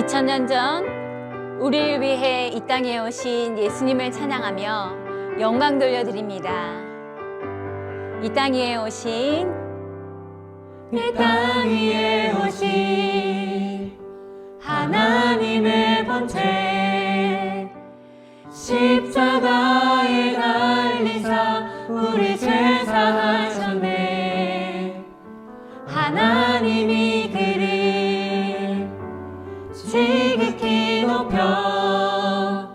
2000년 전 우리를 위해 이 땅에 오신 예수님을 찬양하며 영광 돌려드립니다. 이 땅 위에 오신 이 땅 위에 오신 하나님의 본체 십자가에 달리사 우리 제사하셨네. 하나님이 그를 지극히 높여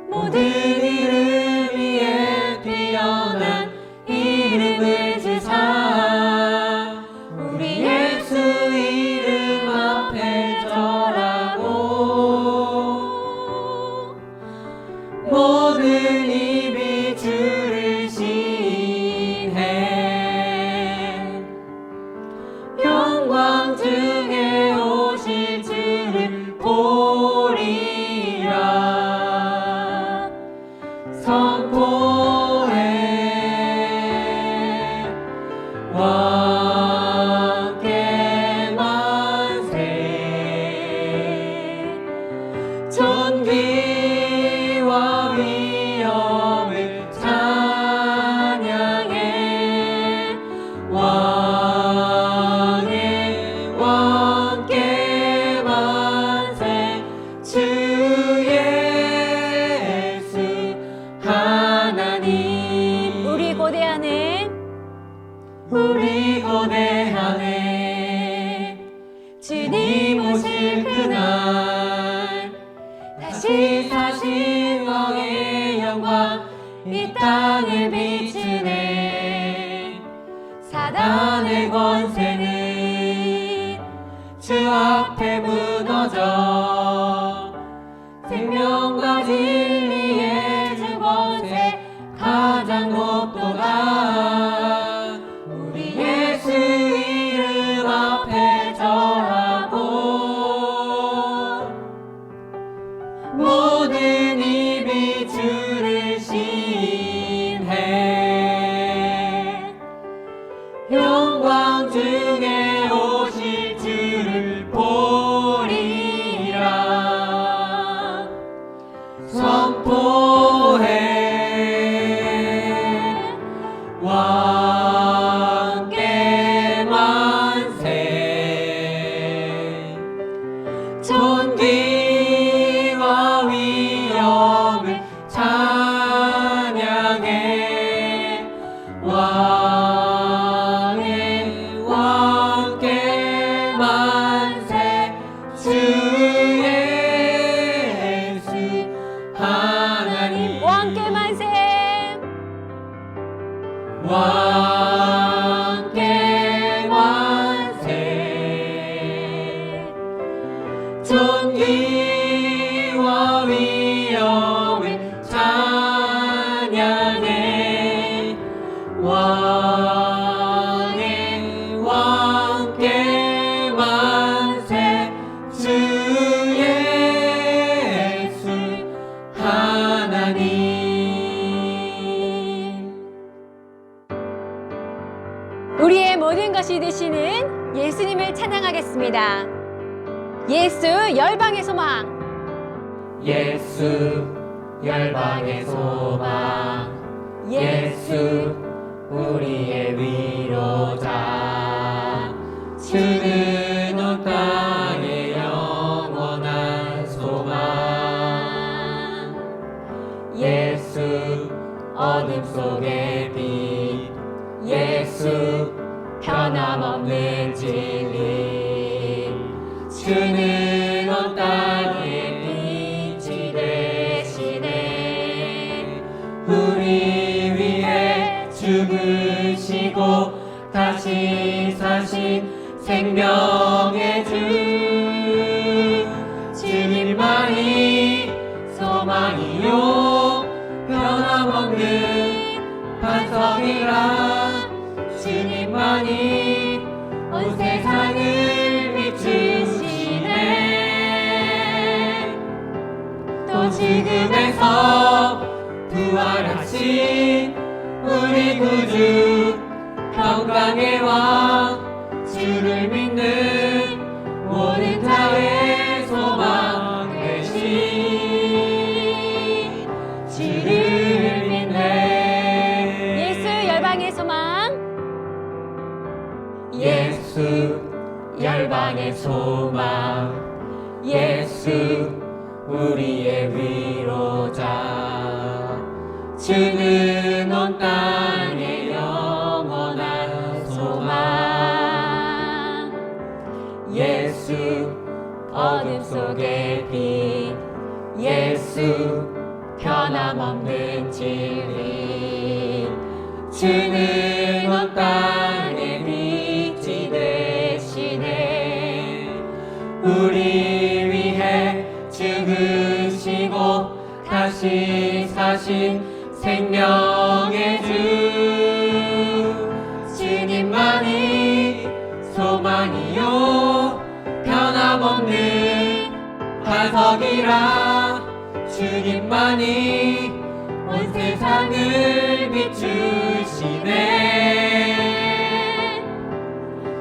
모든 이름 위에 뛰어난 이름을 주사 우리 예수 이름 앞에 절하고 모든 입이 주를 시인해 영광 중에 오실 주를 보리라 선포해 왕께 만세 존귀와 위엄을 찬양해 왕의 왕께 만세 주 예수 하나님 우리 고대하네 주님 오실 그날 다시 사신 왕의 영광 이 땅을 비추네. 사단의 권세는 주 앞에 무너져 생명과 진리의 주 권세 가장 높도다. 우리 예수 이름 앞에 절하고 모든 입이 주를 시인해 영광 중에 오실 주를 보리라 선포해 왕께 만세 존귀와 위엄을 찬양해 왕의 왕께 만세 주 예수 하나님 왕께 만세 왕께 만세 존귀와 위엄을 찬양해 왕의 왕께 만세 주 예수 하나님 우리의 모든 것이 되시는 예수님을 찬양하겠습니다. 예수 열방의 소망 예수 열방의 소망 예수 우리의 위로자 주는 온 땅의 영원한 소망 예수 어둠 속의 빛 예수 변함없는 진리 주는 온 땅의 빛이 되시네. 우리 위해 죽으시고 다시 사신 생명의 주 주님만이 소망이요 변함없는 반석이라 주님만이 온 세상을 비추시네. 또 지금에서 부활하신 우리 구주 평강의 왕 주를 믿는 모든 자의 소망 땅의 소망 예수 우리의 위로자 주는 온 땅의 영원한 소망 예수 어둠 속의 빛 예수 변함없는 진리 주는 온 땅의 빛이 되시네 우리 위해 죽으시고 다시 사신 생명의 주 주님만이 소망이요 변함없는 반석이라 주님만이 온 세상을 비추시네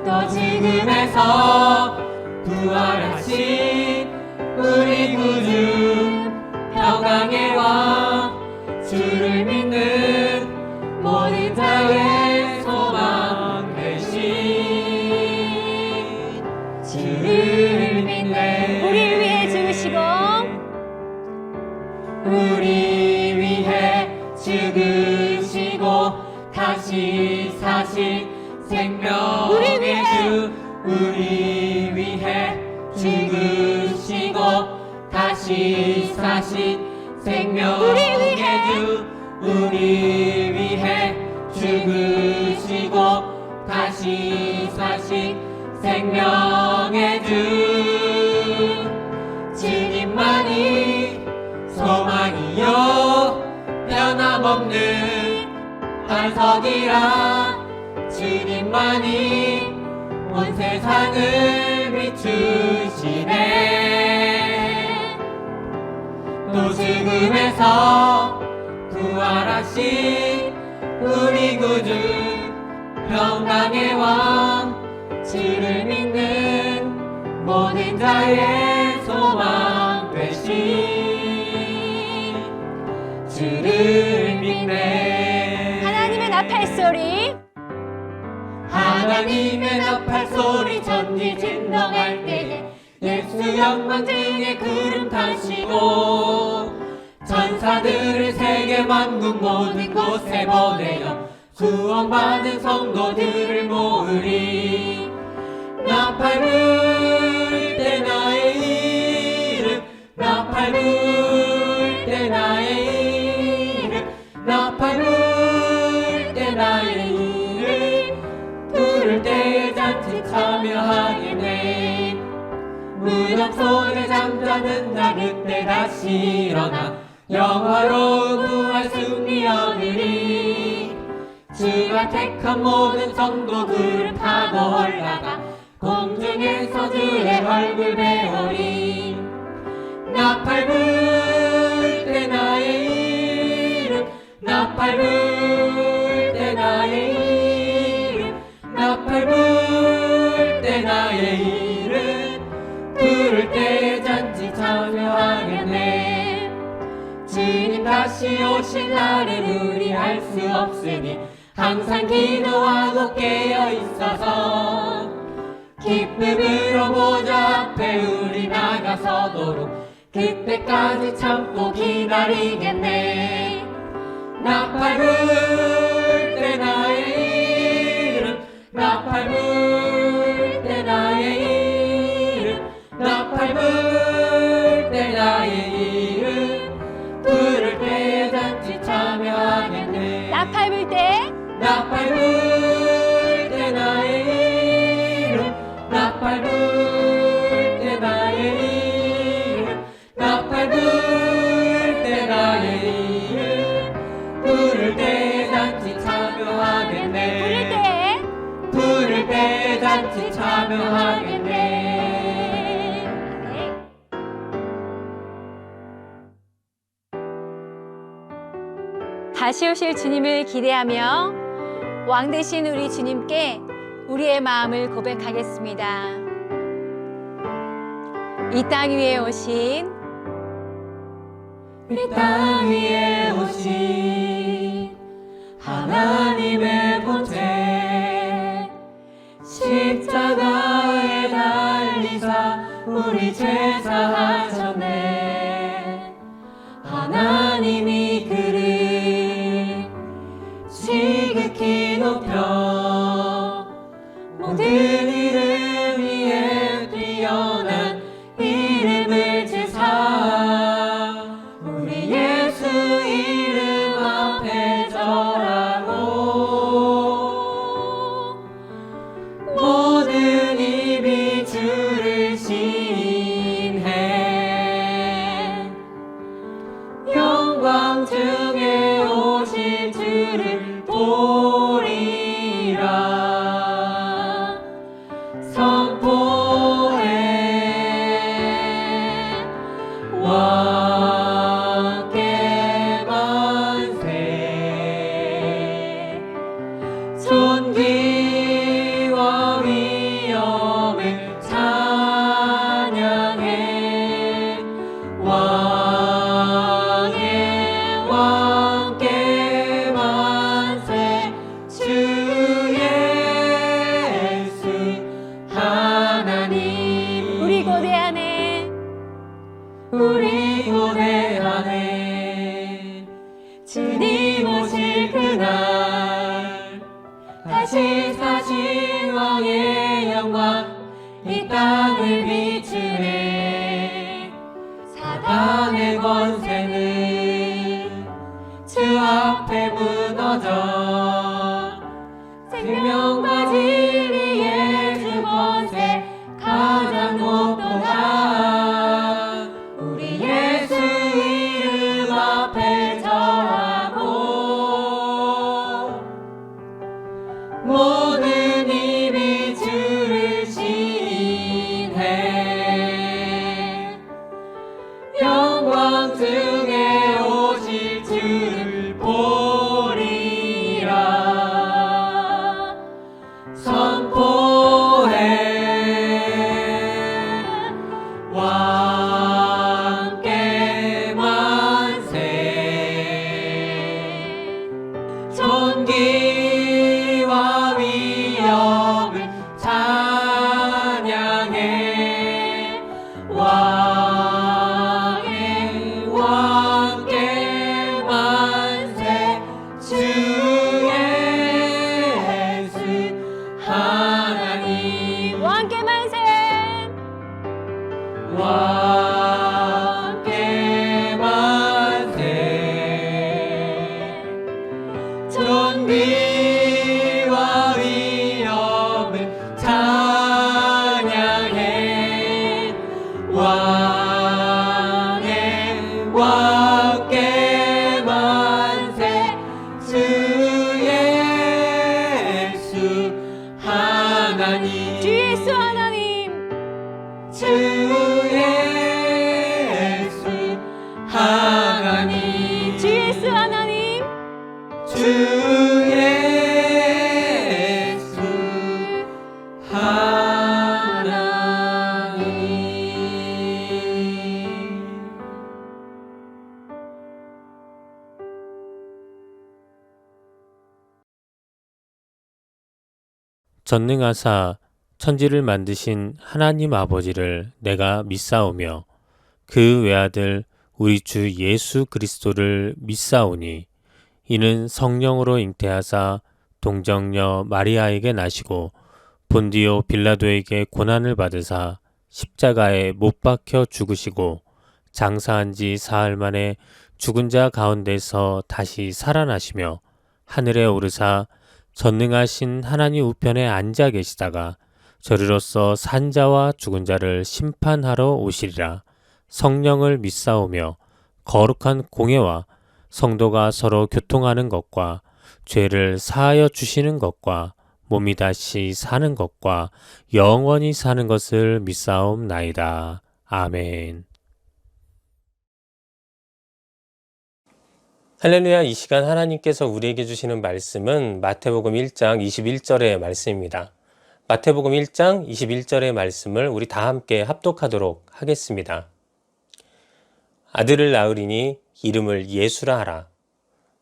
또 죽음에서 부활하신 우리 구주 평강의 왕 주를 믿는 모든 자의 소망 되신 주를 믿네 우리를 위해 죽으시고 우리 위해 죽으시고 다시 사신 생명의 주 우리 위해 죽으시고 다시 사신 생명의 주 우리 위해 죽으시고 다시 사신 생명의 주 주님만이 소망이요 변함없는 반석이라 주님만이 온 세상을 비추시네 또 죽음에서 부활하신 우리 구주 평강의 왕 주를 믿는 모든 자의 소망 되신 주를 믿네 하나님의 나팔 소리 하나님의 나팔 소리 전지 진동할 때에 예수 영광 중에 구름 타시고 천사들을 세계 만국 모든 곳에 보내어 구원받은 성도들을 모으리 나팔 불 때 나의 이름 나팔 불 때 나의 이름 나팔 불 때 나의 이름 부를 때 잔치 참여하겠네 무덤 속에 잠자는 자 그때 다시 일어나 영화로운 부활 승리 얻으리 주가 택한 모든 성도들을 타고 올라가 공중에서 주의 얼굴 배우리 나팔 불 때 나의 이름 나팔 불 때 나의 이름 나팔 불 때 나의 이름 부를 때 잔치 참여하겠네 주님 다시 오신 날을 우리 알 수 없으니 항상 기도하고 깨어있어서 기쁨으로 보좌 앞에 우리 나가서도록 그때까지 참고 기다리겠네 나팔 불 때 나의 이름 나팔 불 때 나의 이름 나팔 불 때 나의 이름 부를 때 잔치 참여하겠네 나팔 불 때 나팔 불 때 나의 이름 나팔 불 때 나의 이름 나팔 불 때 나의 이름 부를 때 잔치 참여하겠네 부를 때 잔치 참여하겠네 다시 오실 주님을 기대하며 왕 되신 우리 주님께 우리의 마음을 고백하겠습니다. 이 땅 위에 오신 이 땅 위에 오신 하나님의 본체 십자가에 달려 우리 죄 사하셨네. 하나님이 그를 지극히 높여 모든 이름 위에 뛰어난 이름을 제사 우리 예수 이름 앞에 절하고 모든 입이 주를 신해 영광 중에 오실 주를 보리라 선포해 왕께 만세 존귀와 위엄을 찬양해 왕의 왕께 만세 주 예수 하나님 우리 고대하네 우리 고대하네 주님 오실 그날 다시 사신 왕의 영광 이 땅을 비추네 사단의 권세는 주 앞에 무너져 생명과 진리의 주 권세 가장 높도다 우리 예수 이름 앞에 절하고 모든 입이 주를 신해 영광 중에 오실 주를 보리라 선포해 왕께 만세 존귀와 위엄을 찬양해 왕의 왕께 만세 주 예수 하나님 왕께 만세 왕께 만세 존귀와 위엄을 찬양해 왕의 왕께 만세 주 예수 하나님 주 예수 하나님 주 예수 하나님 주 예수 하나님 주 예수 하나님 전능하사 천지를 만드신 하나님 아버지를 내가 믿사오며 그 외아들 우리 주 예수 그리스도를 믿사오니 이는 성령으로 잉태하사 동정녀 마리아에게 나시고 본디오 빌라도에게 고난을 받으사 십자가에 못 박혀 죽으시고 장사한 지 사흘 만에 죽은 자 가운데서 다시 살아나시며 하늘에 오르사 전능하신 하나님 우편에 앉아 계시다가 저리로서 산자와 죽은 자를 심판하러 오시리라. 성령을 믿사오며 거룩한 공예와 성도가 서로 교통하는 것과 죄를 사하여 주시는 것과 몸이 다시 사는 것과 영원히 사는 것을 믿사옵나이다. 아멘. 할렐루야. 이 시간 하나님께서 우리에게 주시는 말씀은 마태복음 1장 21절의 말씀입니다. 마태복음 1장 21절의 말씀을 우리 다 함께 합독하도록 하겠습니다. 아들을 낳으리니 이름을 예수라 하라.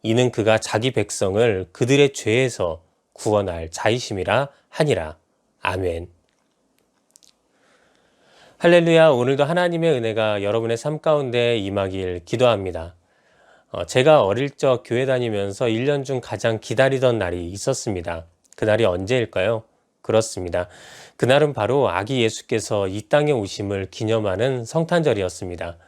이는 그가 자기 백성을 그들의 죄에서 구원할 자이심이라 하니라. 아멘. 할렐루야, 오늘도 하나님의 은혜가 여러분의 삶 가운데 임하길 기도합니다. 제가 어릴 적 교회 다니면서 1년 중 가장 기다리던 날이 있었습니다. 그날이 언제일까요? 그렇습니다. 그날은 바로 아기 예수께서 이 땅에 오심을 기념하는 성탄절이었습니다.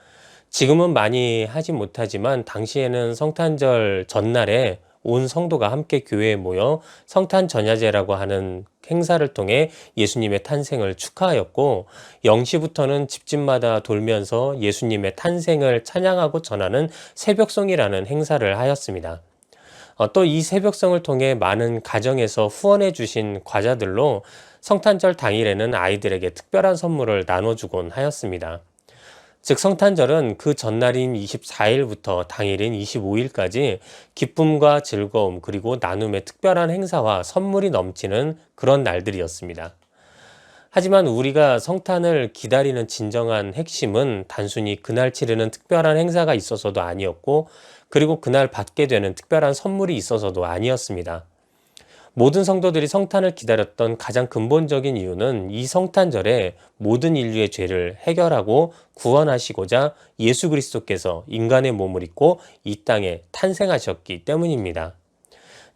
지금은 많이 하지 못하지만 당시에는 성탄절 전날에 온 성도가 함께 교회에 모여 성탄 전야제라고 하는 행사를 통해 예수님의 탄생을 축하하였고 0시부터는 집집마다 돌면서 예수님의 탄생을 찬양하고 전하는 새벽송이라는 행사를 하였습니다. 또 이 새벽송을 통해 많은 가정에서 후원해 주신 과자들로 성탄절 당일에는 아이들에게 특별한 선물을 나눠주곤 하였습니다. 즉 성탄절은 그 전날인 24일부터 당일인 25일까지 기쁨과 즐거움 그리고 나눔의 특별한 행사와 선물이 넘치는 그런 날들이었습니다. 하지만 우리가 성탄을 기다리는 진정한 핵심은 단순히 그날 치르는 특별한 행사가 있어서도 아니었고 그리고 그날 받게 되는 특별한 선물이 있어서도 아니었습니다. 모든 성도들이 성탄을 기다렸던 가장 근본적인 이유는 이 성탄절에 모든 인류의 죄를 해결하고 구원하시고자 예수 그리스도께서 인간의 몸을 입고 이 땅에 탄생하셨기 때문입니다.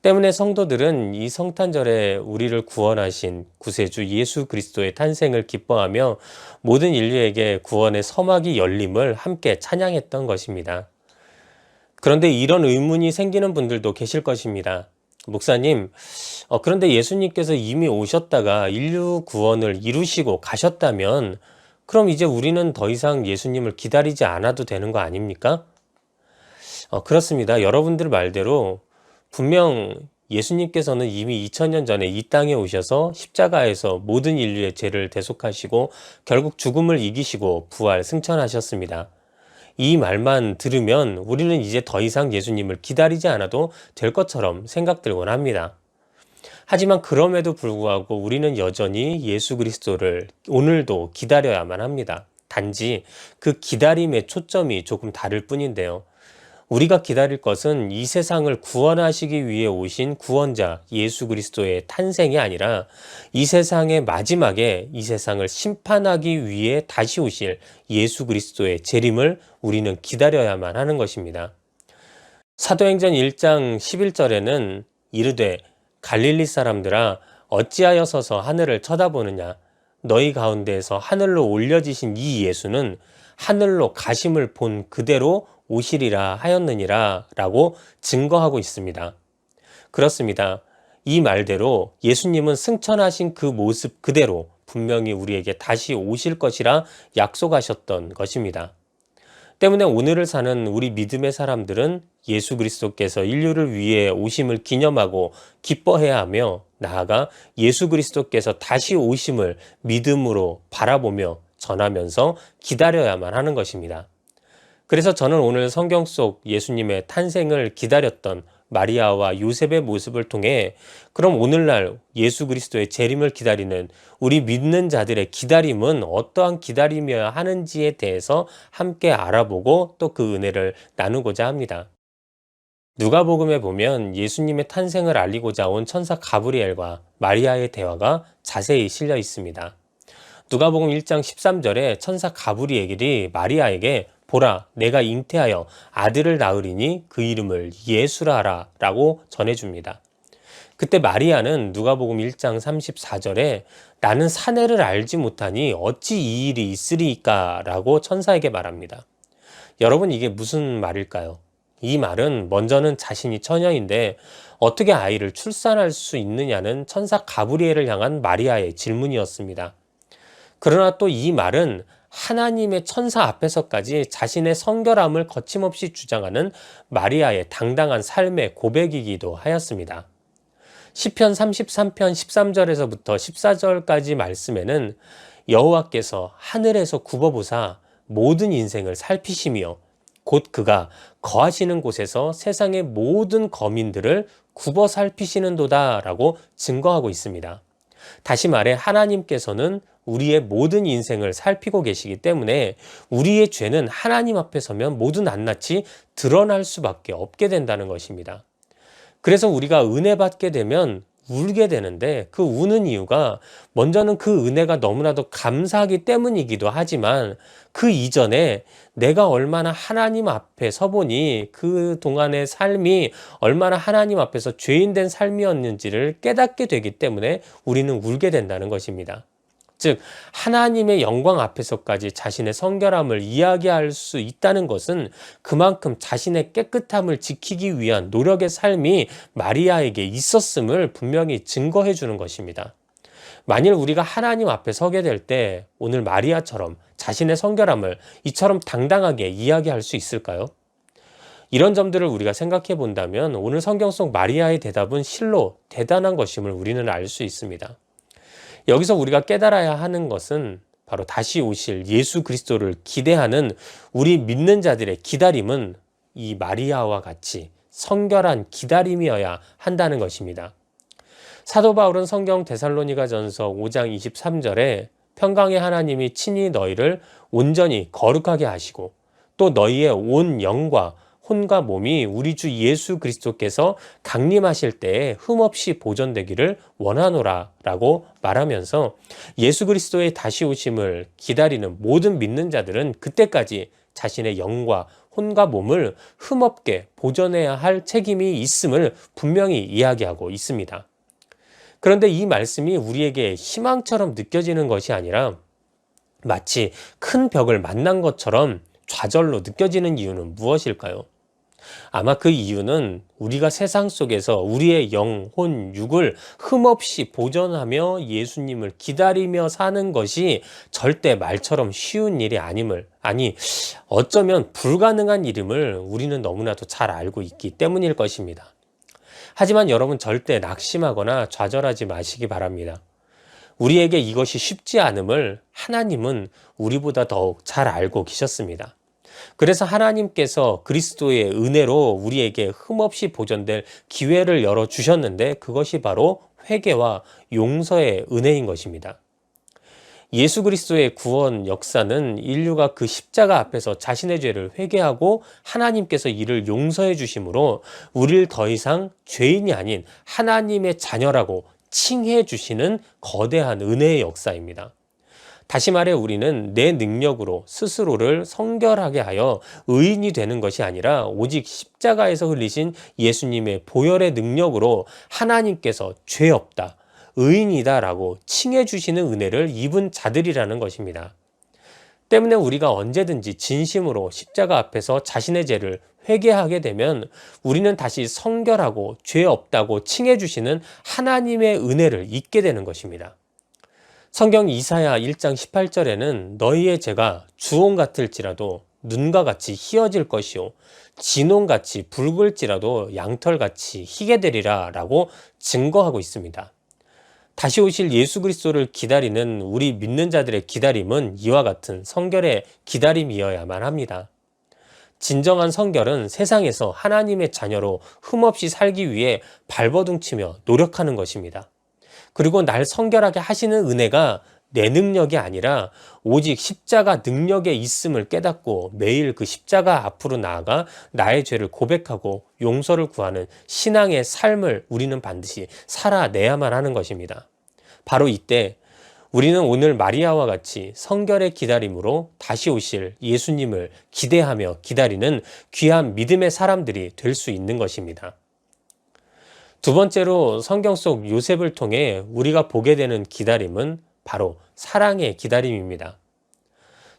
때문에 성도들은 이 성탄절에 우리를 구원하신 구세주 예수 그리스도의 탄생을 기뻐하며 모든 인류에게 구원의 서막이 열림을 함께 찬양했던 것입니다. 그런데 이런 의문이 생기는 분들도 계실 것입니다. 목사님, 그런데 예수님께서 이미 오셨다가 인류 구원을 이루시고 가셨다면 그럼 이제 우리는 더 이상 예수님을 기다리지 않아도 되는 거 아닙니까? 그렇습니다. 여러분들 말대로 분명 예수님께서는 이미 2000년 전에 이 땅에 오셔서 십자가에서 모든 인류의 죄를 대속하시고 결국 죽음을 이기시고 부활 승천하셨습니다. 이 말만 들으면 우리는 이제 더 이상 예수님을 기다리지 않아도 될 것처럼 생각들곤 합니다. 하지만 그럼에도 불구하고 우리는 여전히 예수 그리스도를 오늘도 기다려야만 합니다. 단지 그 기다림의 초점이 조금 다를 뿐인데요. 우리가 기다릴 것은 이 세상을 구원하시기 위해 오신 구원자 예수 그리스도의 탄생이 아니라 이 세상의 마지막에 이 세상을 심판하기 위해 다시 오실 예수 그리스도의 재림을 우리는 기다려야만 하는 것입니다. 사도행전 1장 11절에는 이르되 갈릴리 사람들아 어찌하여 서서 하늘을 쳐다보느냐 너희 가운데에서 하늘로 올려지신 이 예수는 하늘로 가심을 본 그대로 오시리라 하였느니라 라고 증거하고 있습니다. 그렇습니다. 이 말대로 예수님은 승천하신 그 모습 그대로 분명히 우리에게 다시 오실 것이라 약속하셨던 것입니다. 때문에 오늘을 사는 우리 믿음의 사람들은 예수 그리스도께서 인류를 위해 오심을 기념하고 기뻐해야 하며 나아가 예수 그리스도께서 다시 오심을 믿음으로 바라보며 전하면서 기다려야만 하는 것입니다. 그래서 저는 오늘 성경 속 예수님의 탄생을 기다렸던 마리아와 요셉의 모습을 통해 그럼 오늘날 예수 그리스도의 재림을 기다리는 우리 믿는 자들의 기다림은 어떠한 기다림이어야 하는지에 대해서 함께 알아보고 또 그 은혜를 나누고자 합니다. 누가복음에 보면 예수님의 탄생을 알리고자 온 천사 가브리엘과 마리아의 대화가 자세히 실려 있습니다. 누가복음 1장 13절에 천사 가브리엘이 마리아에게 보라, 내가 잉태하여 아들을 낳으리니 그 이름을 예수라 하라 라고 전해줍니다. 그때 마리아는 누가복음 1장 34절에 나는 사내를 알지 못하니 어찌 이 일이 있으리까 라고 천사에게 말합니다. 여러분 이게 무슨 말일까요? 이 말은 먼저는 자신이 처녀인데 어떻게 아이를 출산할 수 있느냐는 천사 가브리엘을 향한 마리아의 질문이었습니다. 그러나 또 이 말은 하나님의 천사 앞에서까지 자신의 성결함을 거침없이 주장하는 마리아의 당당한 삶의 고백이기도 하였습니다. 시편 33편 13절에서부터 14절까지 말씀에는 여호와께서 하늘에서 굽어보사 모든 인생을 살피시며 곧 그가 거하시는 곳에서 세상의 모든 거민들을 굽어 살피시는도다 라고 증거하고 있습니다. 다시 말해 하나님께서는 우리의 모든 인생을 살피고 계시기 때문에 우리의 죄는 하나님 앞에 서면 모두 낱낱이 드러날 수밖에 없게 된다는 것입니다. 그래서 우리가 은혜 받게 되면 울게 되는데 그 우는 이유가 먼저는 그 은혜가 너무나도 감사하기 때문이기도 하지만 그 이전에 내가 얼마나 하나님 앞에 서보니 그 동안의 삶이 얼마나 하나님 앞에서 죄인된 삶이었는지를 깨닫게 되기 때문에 우리는 울게 된다는 것입니다. 즉 하나님의 영광 앞에서까지 자신의 성결함을 이야기할 수 있다는 것은 그만큼 자신의 깨끗함을 지키기 위한 노력의 삶이 마리아에게 있었음을 분명히 증거해 주는 것입니다. 만일 우리가 하나님 앞에 서게 될 때 오늘 마리아처럼 자신의 성결함을 이처럼 당당하게 이야기할 수 있을까요? 이런 점들을 우리가 생각해 본다면 오늘 성경 속 마리아의 대답은 실로 대단한 것임을 우리는 알 수 있습니다. 여기서 우리가 깨달아야 하는 것은 바로 다시 오실 예수 그리스도를 기대하는 우리 믿는 자들의 기다림은 이 마리아와 같이 성결한 기다림이어야 한다는 것입니다. 사도 바울은 성경 데살로니가전서 5장 23절에 평강의 하나님이 친히 너희를 온전히 거룩하게 하시고 또 너희의 온 영과 혼과 몸이 우리 주 예수 그리스도께서 강림하실 때에 흠없이 보존되기를 원하노라 라고 말하면서 예수 그리스도의 다시 오심을 기다리는 모든 믿는 자들은 그때까지 자신의 영과 혼과 몸을 흠없게 보존해야 할 책임이 있음을 분명히 이야기하고 있습니다. 그런데 이 말씀이 우리에게 희망처럼 느껴지는 것이 아니라 마치 큰 벽을 만난 것처럼 좌절로 느껴지는 이유는 무엇일까요? 아마 그 이유는 우리가 세상 속에서 우리의 영, 혼, 육을 흠없이 보존하며 예수님을 기다리며 사는 것이 절대 말처럼 쉬운 일이 아님을, 어쩌면 불가능한 일임을 우리는 너무나도 잘 알고 있기 때문일 것입니다. 하지만 여러분 절대 낙심하거나 좌절하지 마시기 바랍니다. 우리에게 이것이 쉽지 않음을 하나님은 우리보다 더욱 잘 알고 계셨습니다. 그래서 하나님께서 그리스도의 은혜로 우리에게 흠없이 보존될 기회를 열어주셨는데 그것이 바로 회개와 용서의 은혜인 것입니다. 예수 그리스도의 구원 역사는 인류가 그 십자가 앞에서 자신의 죄를 회개하고 하나님께서 이를 용서해 주심으로 우리를 더 이상 죄인이 아닌 하나님의 자녀라고 칭해 주시는 거대한 은혜의 역사입니다. 다시 말해 우리는 내 능력으로 스스로를 성결하게 하여 의인이 되는 것이 아니라 오직 십자가에서 흘리신 예수님의 보혈의 능력으로 하나님께서 죄 없다, 의인이다 라고 칭해 주시는 은혜를 입은 자들이라는 것입니다. 때문에 우리가 언제든지 진심으로 십자가 앞에서 자신의 죄를 회개하게 되면 우리는 다시 성결하고 죄 없다고 칭해 주시는 하나님의 은혜를 잊게 되는 것입니다. 성경 이사야 1장 18절에는 너희의 죄가 주홍 같을지라도 눈과 같이 희어질 것이요 진홍같이 붉을지라도 양털같이 희게 되리라 라고 증거하고 있습니다. 다시 오실 예수 그리스도를 기다리는 우리 믿는 자들의 기다림은 이와 같은 성결의 기다림이어야만 합니다. 진정한 성결은 세상에서 하나님의 자녀로 흠없이 살기 위해 발버둥치며 노력하는 것입니다. 그리고 날 성결하게 하시는 은혜가 내 능력이 아니라 오직 십자가 능력에 있음을 깨닫고 매일 그 십자가 앞으로 나아가 나의 죄를 고백하고 용서를 구하는 신앙의 삶을 우리는 반드시 살아내야만 하는 것입니다. 바로 이때 우리는 오늘 마리아와 같이 성결의 기다림으로 다시 오실 예수님을 기대하며 기다리는 귀한 믿음의 사람들이 될 수 있는 것입니다. 두 번째로 성경 속 요셉을 통해 우리가 보게 되는 기다림은 바로 사랑의 기다림입니다.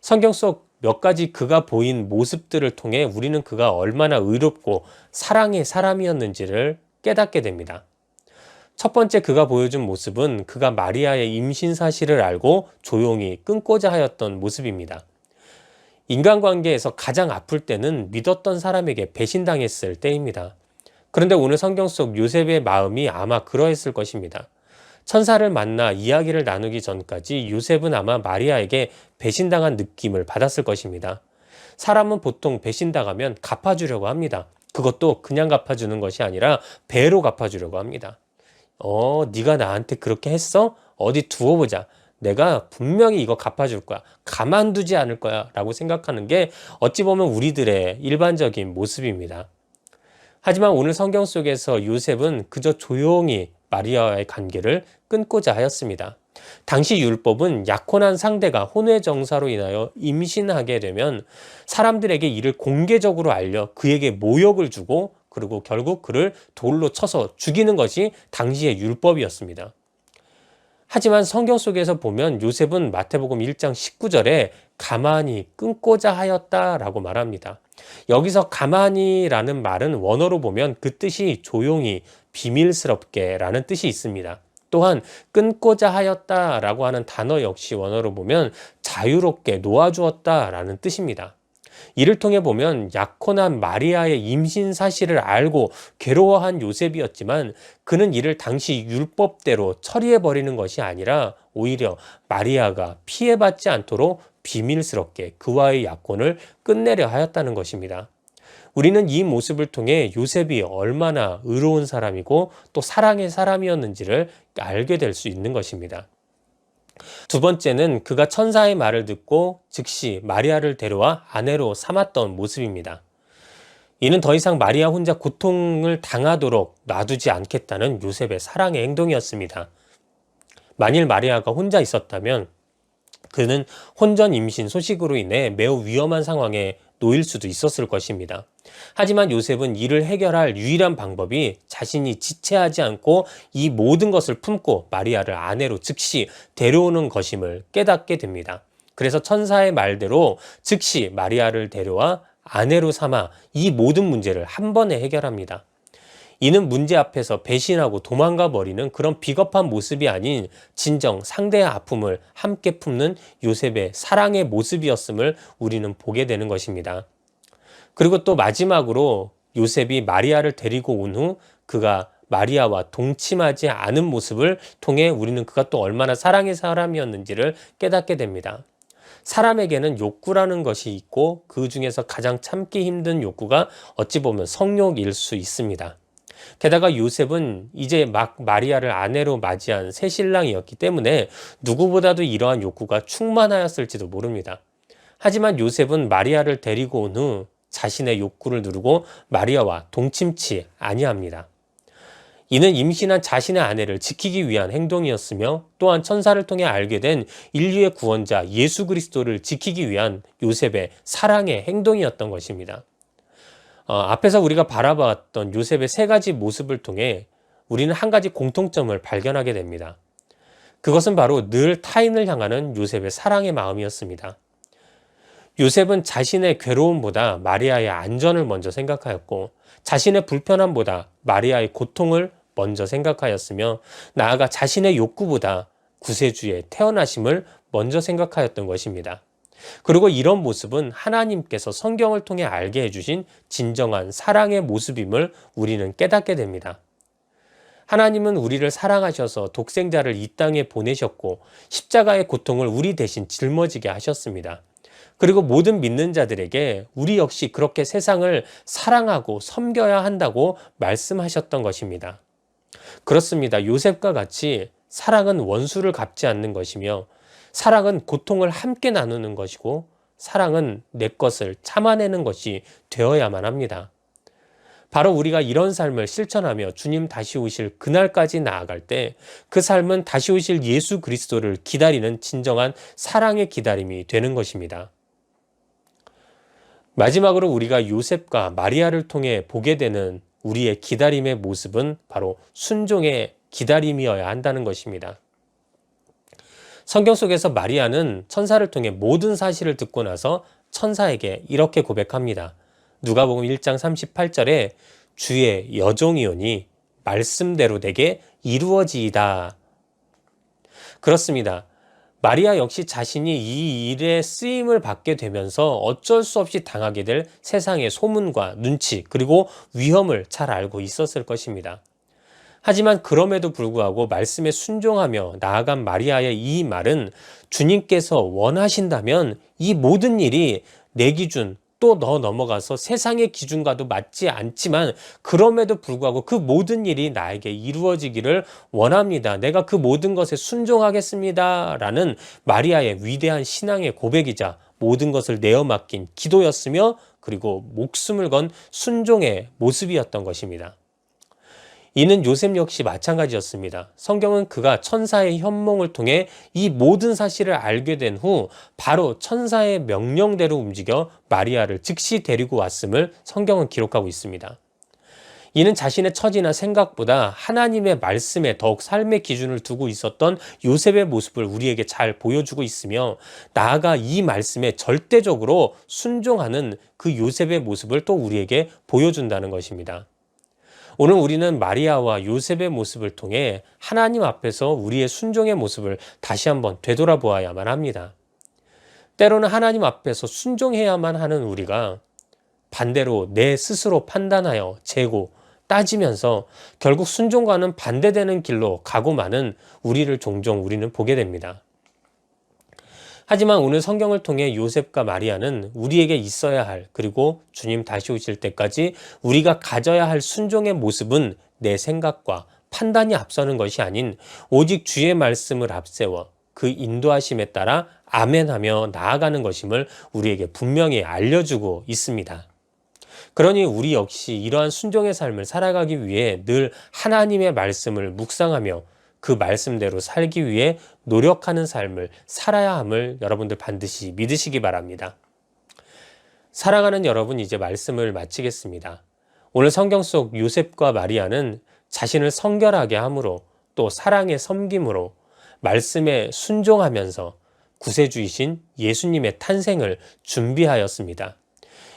성경 속 몇 가지 그가 보인 모습들을 통해 우리는 그가 얼마나 의롭고 사랑의 사람이었는지를 깨닫게 됩니다. 첫 번째 그가 보여준 모습은 그가 마리아의 임신 사실을 알고 조용히 끊고자 하였던 모습입니다. 인간관계에서 가장 아플 때는 믿었던 사람에게 배신당했을 때입니다. 그런데 오늘 성경 속 요셉의 마음이 아마 그러했을 것입니다. 천사를 만나 이야기를 나누기 전까지 요셉은 아마 마리아에게 배신당한 느낌을 받았을 것입니다. 사람은 보통 배신당하면 갚아주려고 합니다. 그것도 그냥 갚아주는 것이 아니라 배로 갚아주려고 합니다. 네가 나한테 그렇게 했어? 어디 두어보자. 내가 분명히 이거 갚아줄 거야. 가만두지 않을 거야. 라고 생각하는 게 어찌 보면 우리들의 일반적인 모습입니다. 하지만 오늘 성경 속에서 요셉은 그저 조용히 마리아와의 관계를 끊고자 하였습니다. 당시 율법은 약혼한 상대가 혼외정사로 인하여 임신하게 되면 사람들에게 이를 공개적으로 알려 그에게 모욕을 주고 그리고 결국 그를 돌로 쳐서 죽이는 것이 당시의 율법이었습니다. 하지만 성경 속에서 보면 요셉은 마태복음 1장 19절에 가만히 끊고자 하였다라고 말합니다. 여기서 가만히라는 말은 원어로 보면 그 뜻이 조용히, 비밀스럽게 라는 뜻이 있습니다. 또한 끊고자 하였다라고 하는 단어 역시 원어로 보면 자유롭게 놓아주었다라는 뜻입니다. 이를 통해 보면 약혼한 마리아의 임신 사실을 알고 괴로워한 요셉이었지만 그는 이를 당시 율법대로 처리해버리는 것이 아니라 오히려 마리아가 피해받지 않도록 비밀스럽게 그와의 약혼을 끝내려 하였다는 것입니다. 우리는 이 모습을 통해 요셉이 얼마나 의로운 사람이고 또 사랑의 사람이었는지를 알게 될 수 있는 것입니다. 두 번째는 그가 천사의 말을 듣고 즉시 마리아를 데려와 아내로 삼았던 모습입니다. 이는 더 이상 마리아 혼자 고통을 당하도록 놔두지 않겠다는 요셉의 사랑의 행동이었습니다. 만일 마리아가 혼자 있었다면 그는 혼전 임신 소식으로 인해 매우 위험한 상황에 놓일 수도 있었을 것입니다. 하지만 요셉은 이를 해결할 유일한 방법이 자신이 지체하지 않고 이 모든 것을 품고 마리아를 아내로 즉시 데려오는 것임을 깨닫게 됩니다. 그래서 천사의 말대로 즉시 마리아를 데려와 아내로 삼아 이 모든 문제를 한 번에 해결합니다. 이는 문제 앞에서 배신하고 도망가 버리는 그런 비겁한 모습이 아닌 진정 상대의 아픔을 함께 품는 요셉의 사랑의 모습이었음을 우리는 보게 되는 것입니다. 그리고 또 마지막으로 요셉이 마리아를 데리고 온 후 그가 마리아와 동침하지 않은 모습을 통해 우리는 그가 또 얼마나 사랑의 사람이었는지를 깨닫게 됩니다. 사람에게는 욕구라는 것이 있고 그 중에서 가장 참기 힘든 욕구가 어찌 보면 성욕일 수 있습니다. 게다가 요셉은 이제 막 마리아를 아내로 맞이한 새 신랑이었기 때문에 누구보다도 이러한 욕구가 충만하였을지도 모릅니다. 하지만 요셉은 마리아를 데리고 온 후 자신의 욕구를 누르고 마리아와 동침치 아니합니다. 이는 임신한 자신의 아내를 지키기 위한 행동이었으며 또한 천사를 통해 알게 된 인류의 구원자 예수 그리스도를 지키기 위한 요셉의 사랑의 행동이었던 것입니다. 앞에서 우리가 바라봤던 요셉의 세 가지 모습을 통해 우리는 한 가지 공통점을 발견하게 됩니다. 그것은 바로 늘 타인을 향하는 요셉의 사랑의 마음이었습니다. 요셉은 자신의 괴로움보다 마리아의 안전을 먼저 생각하였고 자신의 불편함보다 마리아의 고통을 먼저 생각하였으며 나아가 자신의 욕구보다 구세주의 태어나심을 먼저 생각하였던 것입니다. 그리고 이런 모습은 하나님께서 성경을 통해 알게 해주신 진정한 사랑의 모습임을 우리는 깨닫게 됩니다. 하나님은 우리를 사랑하셔서 독생자를 이 땅에 보내셨고 십자가의 고통을 우리 대신 짊어지게 하셨습니다. 그리고 모든 믿는 자들에게 우리 역시 그렇게 세상을 사랑하고 섬겨야 한다고 말씀하셨던 것입니다. 그렇습니다. 요셉과 같이 사랑은 원수를 갚지 않는 것이며 사랑은 고통을 함께 나누는 것이고 사랑은 내 것을 참아내는 것이 되어야만 합니다. 바로 우리가 이런 삶을 실천하며 주님 다시 오실 그날까지 나아갈 때 그 삶은 다시 오실 예수 그리스도를 기다리는 진정한 사랑의 기다림이 되는 것입니다. 마지막으로 우리가 요셉과 마리아를 통해 보게 되는 우리의 기다림의 모습은 바로 순종의 기다림이어야 한다는 것입니다. 성경 속에서 마리아는 천사를 통해 모든 사실을 듣고 나서 천사에게 이렇게 고백합니다. 누가복음 1장 38절에 주의 여종이오니 말씀대로 내게 이루어지이다. 그렇습니다. 마리아 역시 자신이 이 일에 쓰임을 받게 되면서 어쩔 수 없이 당하게 될 세상의 소문과 눈치 그리고 위험을 잘 알고 있었을 것입니다. 하지만 그럼에도 불구하고 말씀에 순종하며 나아간 마리아의 이 말은 주님께서 원하신다면 이 모든 일이 내 기준 또 더 넘어가서 세상의 기준과도 맞지 않지만 그럼에도 불구하고 그 모든 일이 나에게 이루어지기를 원합니다. 내가 그 모든 것에 순종하겠습니다. 라는 마리아의 위대한 신앙의 고백이자 모든 것을 내어 맡긴 기도였으며 그리고 목숨을 건 순종의 모습이었던 것입니다. 이는 요셉 역시 마찬가지였습니다. 성경은 그가 천사의 현몽을 통해 이 모든 사실을 알게 된 후 바로 천사의 명령대로 움직여 마리아를 즉시 데리고 왔음을 성경은 기록하고 있습니다. 이는 자신의 처지나 생각보다 하나님의 말씀에 더욱 삶의 기준을 두고 있었던 요셉의 모습을 우리에게 잘 보여주고 있으며, 나아가 이 말씀에 절대적으로 순종하는 그 요셉의 모습을 또 우리에게 보여준다는 것입니다. 오늘 우리는 마리아와 요셉의 모습을 통해 하나님 앞에서 우리의 순종의 모습을 다시 한번 되돌아보아야만 합니다. 때로는 하나님 앞에서 순종해야만 하는 우리가 반대로 내 스스로 판단하여 재고 따지면서 결국 순종과는 반대되는 길로 가고 마는 우리를 종종 우리는 보게 됩니다. 하지만 오늘 성경을 통해 요셉과 마리아는 우리에게 있어야 할, 그리고 주님 다시 오실 때까지 우리가 가져야 할 순종의 모습은 내 생각과 판단이 앞서는 것이 아닌 오직 주의 말씀을 앞세워 그 인도하심에 따라 아멘하며 나아가는 것임을 우리에게 분명히 알려주고 있습니다. 그러니 우리 역시 이러한 순종의 삶을 살아가기 위해 늘 하나님의 말씀을 묵상하며 그 말씀대로 살기 위해 노력하는 삶을 살아야 함을 여러분들 반드시 믿으시기 바랍니다. 사랑하는 여러분, 이제 말씀을 마치겠습니다. 오늘 성경 속 요셉과 마리아는 자신을 성결하게 함으로, 또 사랑의 섬김으로, 말씀에 순종하면서 구세주이신 예수님의 탄생을 준비하였습니다.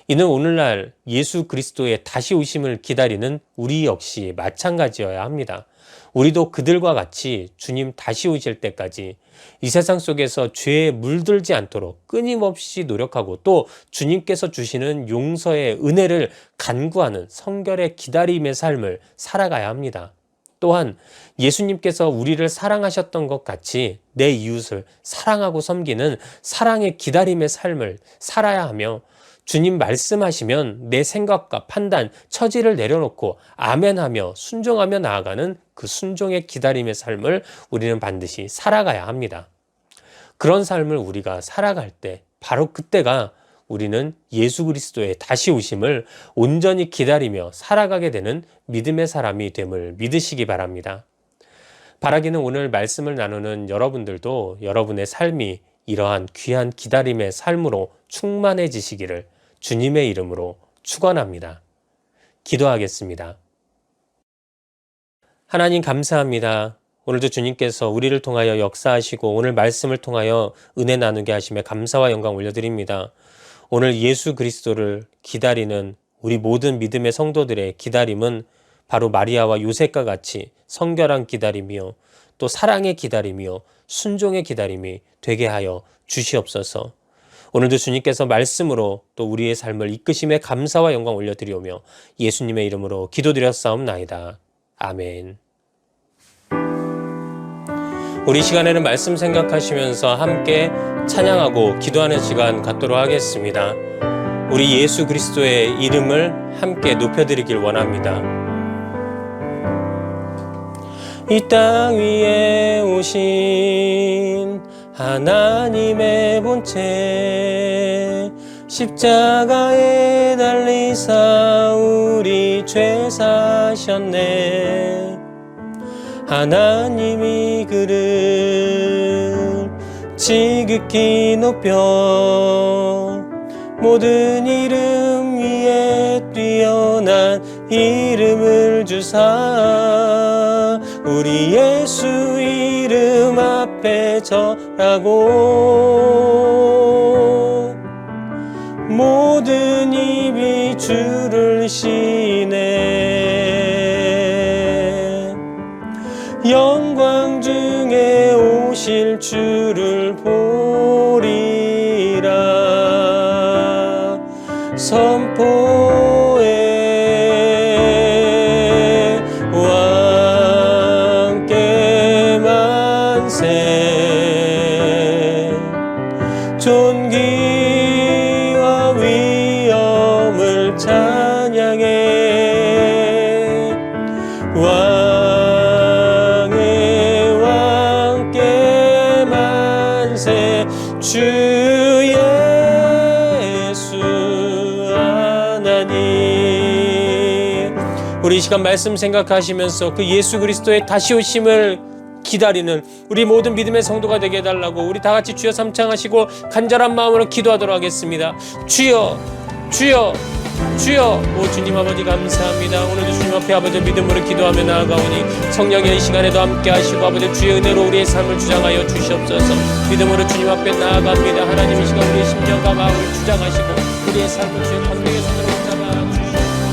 이는 오늘날 예수 그리스도의 다시 오심을 기다리는 우리 역시 마찬가지여야 합니다. 우리도 그들과 같이 주님 다시 오실 때까지 이 세상 속에서 죄에 물들지 않도록 끊임없이 노력하고, 또 주님께서 주시는 용서의 은혜를 간구하는 성결의 기다림의 삶을 살아가야 합니다. 또한 예수님께서 우리를 사랑하셨던 것 같이 내 이웃을 사랑하고 섬기는 사랑의 기다림의 삶을 살아야 하며, 주님 말씀하시면 내 생각과 판단, 처지를 내려놓고 아멘하며 순종하며 나아가는 그 순종의 기다림의 삶을 우리는 반드시 살아가야 합니다. 그런 삶을 우리가 살아갈 때, 바로 그때가 우리는 예수 그리스도의 다시 오심을 온전히 기다리며 살아가게 되는 믿음의 사람이 됨을 믿으시기 바랍니다. 바라기는 오늘 말씀을 나누는 여러분들도 여러분의 삶이 이러한 귀한 기다림의 삶으로 충만해지시기를 주님의 이름으로 축원합니다. 기도하겠습니다. 하나님 감사합니다. 오늘도 주님께서 우리를 통하여 역사하시고 오늘 말씀을 통하여 은혜 나누게 하심에 감사와 영광 올려드립니다. 오늘 예수 그리스도를 기다리는 우리 모든 믿음의 성도들의 기다림은 바로 마리아와 요셉과 같이 성결한 기다림이요, 또 사랑의 기다림이요, 순종의 기다림이 되게 하여 주시옵소서. 오늘도 주님께서 말씀으로 또 우리의 삶을 이끄심에 감사와 영광 올려드리오며 예수님의 이름으로 기도드렸사옵나이다. 아멘. 우리 시간에는 말씀 생각하시면서 함께 찬양하고 기도하는 시간 갖도록 하겠습니다. 우리 예수 그리스도의 이름을 함께 높여드리길 원합니다. 이 땅 위에 오신 하나님의 본체, 십자가에 달리사 우리 죄 사셨네. 하나님이 그를 지극히 높여 모든 이름 위에 뛰어난 이름을 주사 우리 예수 이름 앞에 절하고 모든 입이 주를 시네. 영광 중에 오실 주를 보리라. 선포해 왕께 만세. 존귀와 위엄을 찬양해. 왕의 왕께 만세. 주 예수 하나님. 우리 이 시간 말씀 생각하시면서 그 예수 그리스도의 다시 오심을 기다리는 우리 모든 믿음의 성도가 되게 해달라고 우리 다 같이 주여 삼창하시고 간절한 마음으로 기도하도록 하겠습니다. 주여, 주여, 주여. 오 주님 아버지 감사합니다. 오늘도 주님 앞에 아버지 믿음으로 기도하며 나아가오니 성령의 이 시간에도 함께 하시고 아버지 주의 은혜로 우리의 삶을 주장하여 주시옵소서. 믿음으로 주님 앞에 나아갑니다. 하나님 이 시간 우리의 심령과 마음을 주장하시고 우리의 삶을 주의 권능의 손으로 붙잡아 주시옵소서.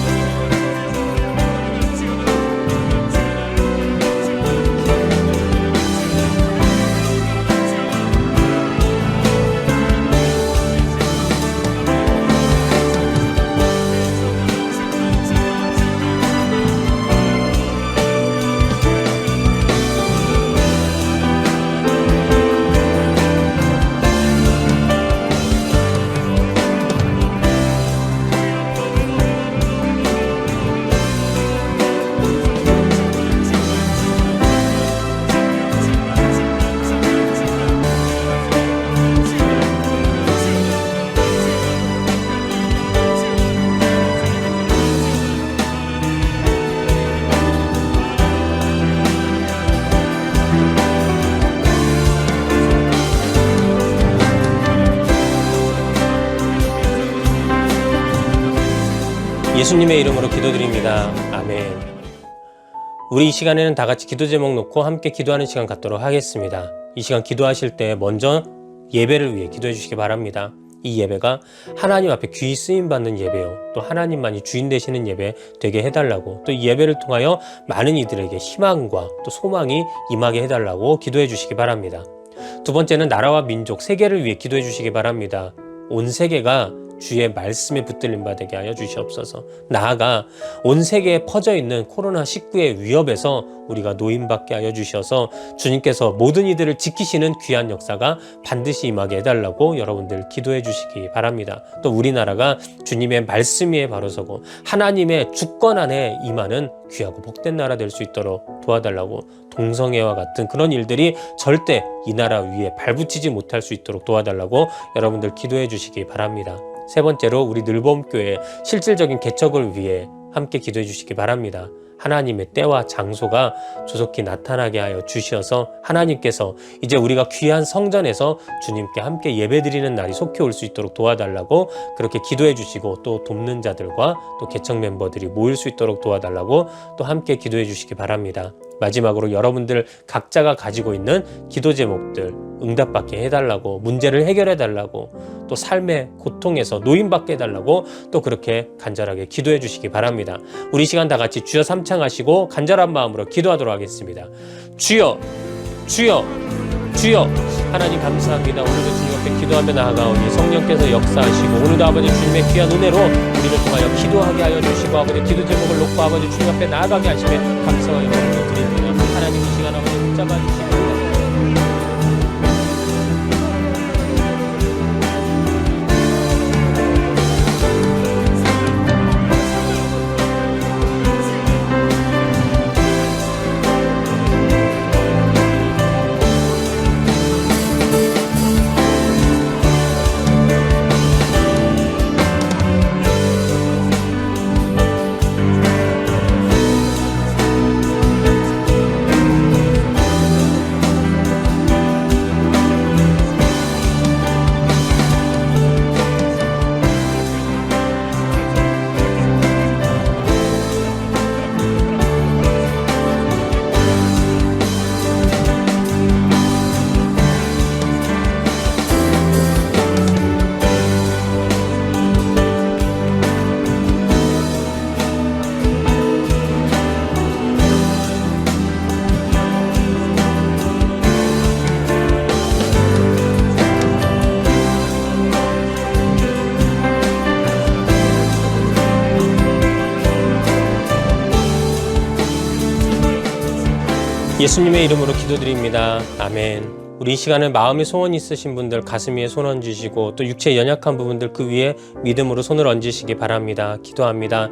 예수님의 이름으로 기도드립니다. 아멘. 우리 이 시간에는 다 같이 기도 제목 놓고 함께 기도하는 시간 갖도록 하겠습니다. 이 시간 기도하실 때 먼저 예배를 위해 기도해 주시기 바랍니다. 이 예배가 하나님 앞에 귀히 쓰임받는 예배요, 또 하나님만이 주인 되시는 예배 되게 해달라고, 또 이 예배를 통하여 많은 이들에게 희망과 또 소망이 임하게 해달라고 기도해 주시기 바랍니다. 두 번째는 나라와 민족, 세계를 위해 기도해 주시기 바랍니다. 온 세계가 주의 말씀에 붙들림 받게 하여 주시옵소서. 나아가 온 세계에 퍼져 있는 코로나19의 위협에서 우리가 노임받게 하여 주셔서 주님께서 모든 이들을 지키시는 귀한 역사가 반드시 임하게 해달라고 여러분들 기도해 주시기 바랍니다. 또 우리나라가 주님의 말씀 위에 바로 서고 하나님의 주권 안에 임하는 귀하고 복된 나라 될 수 있도록 도와달라고, 동성애와 같은 그런 일들이 절대 이 나라 위에 발붙이지 못할 수 있도록 도와달라고 여러분들 기도해 주시기 바랍니다. 세 번째로 우리 늘봄교회 실질적인 개척을 위해 함께 기도해 주시기 바랍니다. 하나님의 때와 장소가 조속히 나타나게 하여 주셔서 하나님께서 이제 우리가 귀한 성전에서 주님께 함께 예배드리는 날이 속히 올 수 있도록 도와달라고 그렇게 기도해 주시고, 또 돕는 자들과 또 개척 멤버들이 모일 수 있도록 도와달라고 또 함께 기도해 주시기 바랍니다. 마지막으로 여러분들 각자가 가지고 있는 기도 제목들 응답받게 해달라고, 문제를 해결해달라고, 또 삶의 고통에서 노임받게 해달라고 또 그렇게 간절하게 기도해 주시기 바랍니다. 우리 시간 다 같이 주여 삼창하시고 간절한 마음으로 기도하도록 하겠습니다. 주여, 주여, 주여. 하나님 감사합니다. 오늘도 주님 앞에 기도하며 나아가오니 성령께서 역사하시고 오늘도 아버지 주님의 귀한 은혜로 우리를 통하여 기도하게 하여 주시고 아버지 기도 제목을 놓고 아버지 주님 앞에 나아가게 하시며 감사와 영광을 드립니다. 하나님 이 시간 아버지 붙잡아 주시고 예수님의 이름으로 기도드립니다. 아멘. 우리 이 시간에 마음의 소원이 있으신 분들 가슴 위에 손 얹으시고 또 육체의 연약한 부분들 그 위에 믿음으로 손을 얹으시기 바랍니다. 기도합니다.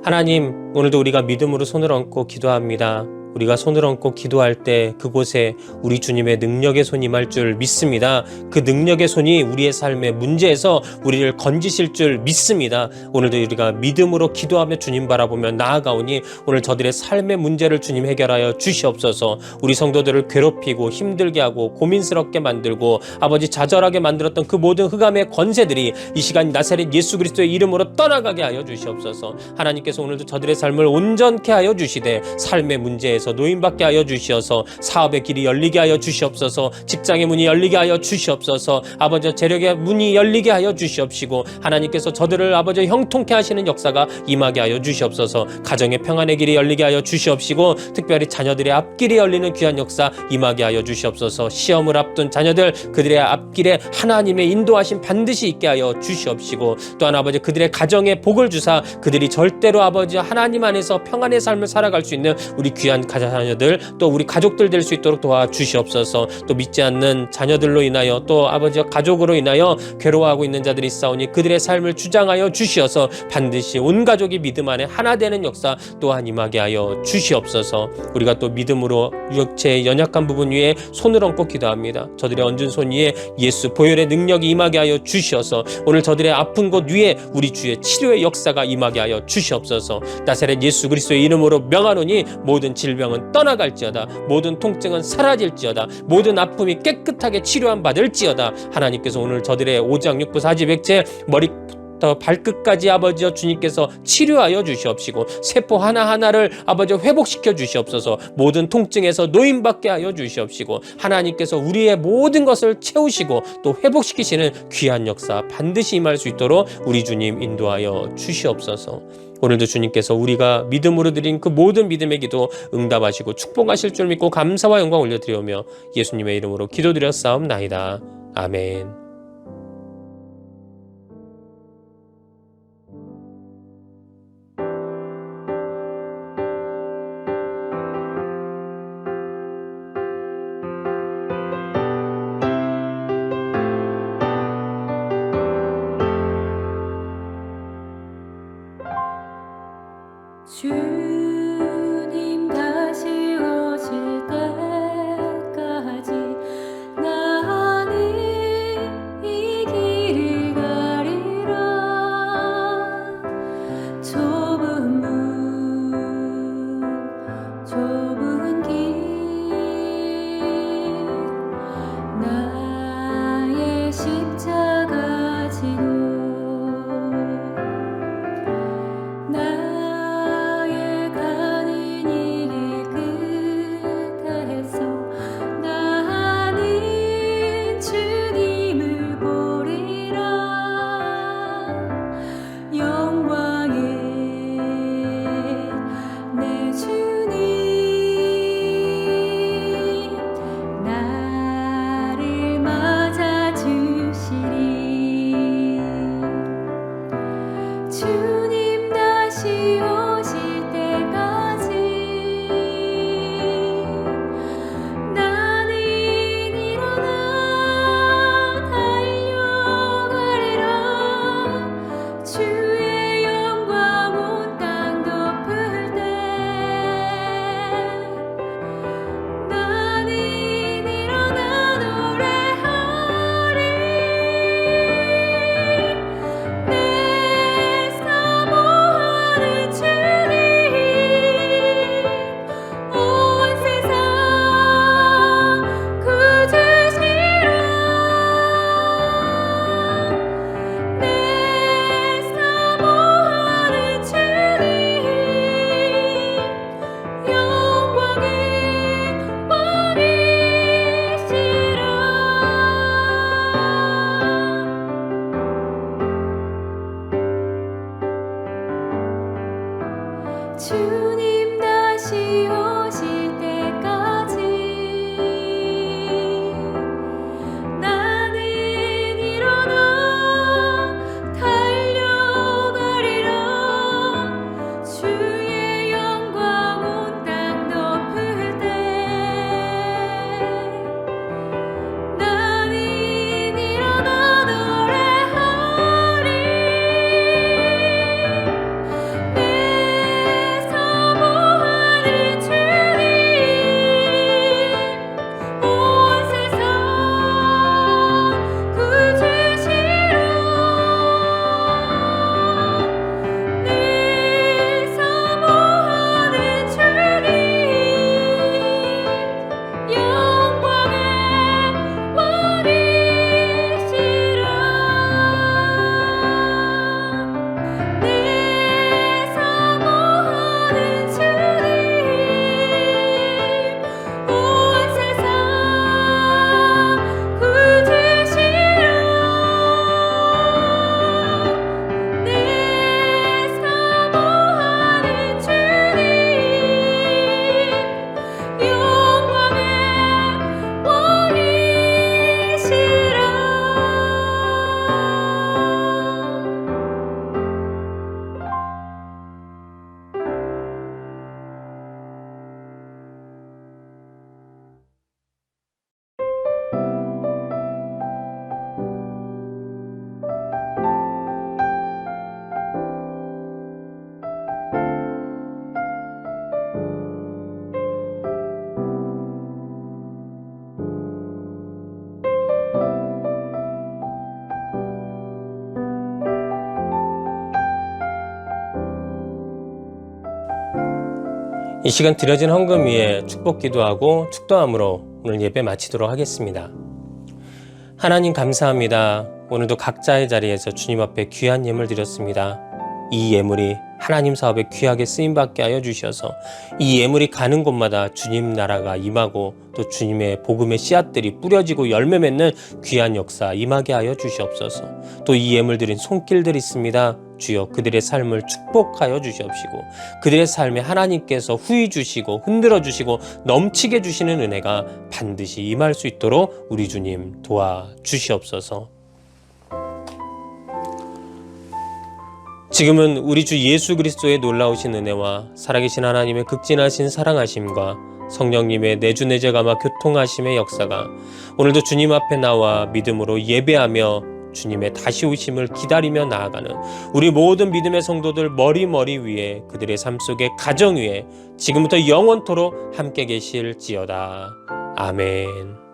하나님, 오늘도 우리가 믿음으로 손을 얹고 기도합니다. 우리가 손을 얹고 기도할 때 그곳에 우리 주님의 능력의 손이 임할 줄 믿습니다. 그 능력의 손이 우리의 삶의 문제에서 우리를 건지실 줄 믿습니다. 오늘도 우리가 믿음으로 기도하며 주님 바라보며 나아가오니 오늘 저들의 삶의 문제를 주님 해결하여 주시옵소서. 우리 성도들을 괴롭히고 힘들게 하고 고민스럽게 만들고 아버지 좌절하게 만들었던 그 모든 흑암의 권세들이 이 시간 나사렛 예수 그리스도의 이름으로 떠나가게 하여 주시옵소서. 하나님께서 오늘도 저들의 삶을 온전케 하여 주시되 삶의 문제에서 노임받게 하여 주시어서 사업의 길이 열리게 하여 주시옵소서. 직장의 문이 열리게 하여 주시옵소서. 아버지 재력의 문이 열리게 하여 주시옵시고 하나님께서 저들을 아버지 형통케 하시는 역사가 임하게 하여 주시옵소서. 가정의 평안의 길이 열리게 하여 주시옵시고 특별히 자녀들의 앞길이 열리는 귀한 역사 임하게 하여 주시옵소서. 시험을 앞둔 자녀들 그들의 앞길에 하나님의 인도하심 반드시 있게 하여 주시옵시고 또한 아버지 그들의 가정에 복을 주사 그들이 절대로 아버지 하나님 안에서 평안의 삶을 살아갈 수 있는 우리 귀한 자녀들 또 우리 가족들 될 수 있도록 도와주시옵소서. 또 믿지 않는 자녀들로 인하여 또 아버지 가족으로 인하여 괴로워하고 있는 자들이 있사오니 그들의 삶을 주장하여 주시어서 반드시 온 가족이 믿음 안에 하나 되는 역사 또한 임하게 하여 주시옵소서. 우리가 또 믿음으로 육체의 연약한 부분 위에 손을 얹고 기도합니다. 저들의 얹은 손 위에 예수 보혈의 능력이 임하게 하여 주시어서 오늘 저들의 아픈 곳 위에 우리 주의 치료의 역사가 임하게 하여 주시옵소서. 나사렛 예수 그리스도의 이름으로 명하노니 모든 질병은 떠나갈지어다. 모든 통증은 사라질지어다. 모든 아픔이 깨끗하게 치료함 받을지어다. 하나님께서 오늘 저들의 오장육부 사지백체 머리부터 발끝까지 아버지여 주님께서 치료하여 주시옵시고 세포 하나하나를 아버지 회복시켜 주시옵소서. 모든 통증에서 노임받게 하여 주시옵시고 하나님께서 우리의 모든 것을 채우시고 또 회복시키시는 귀한 역사 반드시 임할 수 있도록 우리 주님 인도하여 주시옵소서. 오늘도 주님께서 우리가 믿음으로 드린 그 모든 믿음의 기도 응답하시고 축복하실 줄 믿고 감사와 영광 올려드리오며 예수님의 이름으로 기도드렸사옵나이다. 아멘. 주님 다시 오실 때까지 나는 이 시간 드려진 헌금 위에 축복 기도하고 축도함으로 오늘 예배 마치도록 하겠습니다. 하나님 감사합니다. 오늘도 각자의 자리에서 주님 앞에 귀한 예물 드렸습니다. 이 예물이 하나님 사업에 귀하게 쓰임받게 하여 주셔서 이 예물이 가는 곳마다 주님 나라가 임하고 또 주님의 복음의 씨앗들이 뿌려지고 열매 맺는 귀한 역사 임하게 하여 주시옵소서. 또 이 예물 드린 손길들 있습니다. 주여 그들의 삶을 축복하여 주시옵시고 그들의 삶에 하나님께서 후히 주시고 흔들어 주시고 넘치게 주시는 은혜가 반드시 임할 수 있도록 우리 주님 도와주시옵소서. 지금은 우리 주 예수 그리스도의 놀라우신 은혜와 살아계신 하나님의 극진하신 사랑하심과 성령님의 내주내제 감화 교통하심의 역사가 오늘도 주님 앞에 나와 믿음으로 예배하며 주님의 다시 오심을 기다리며 나아가는 우리 모든 믿음의 성도들 머리 위에 그들의 삶 속에 가정 위에 지금부터 영원토록 함께 계실지어다. 아멘.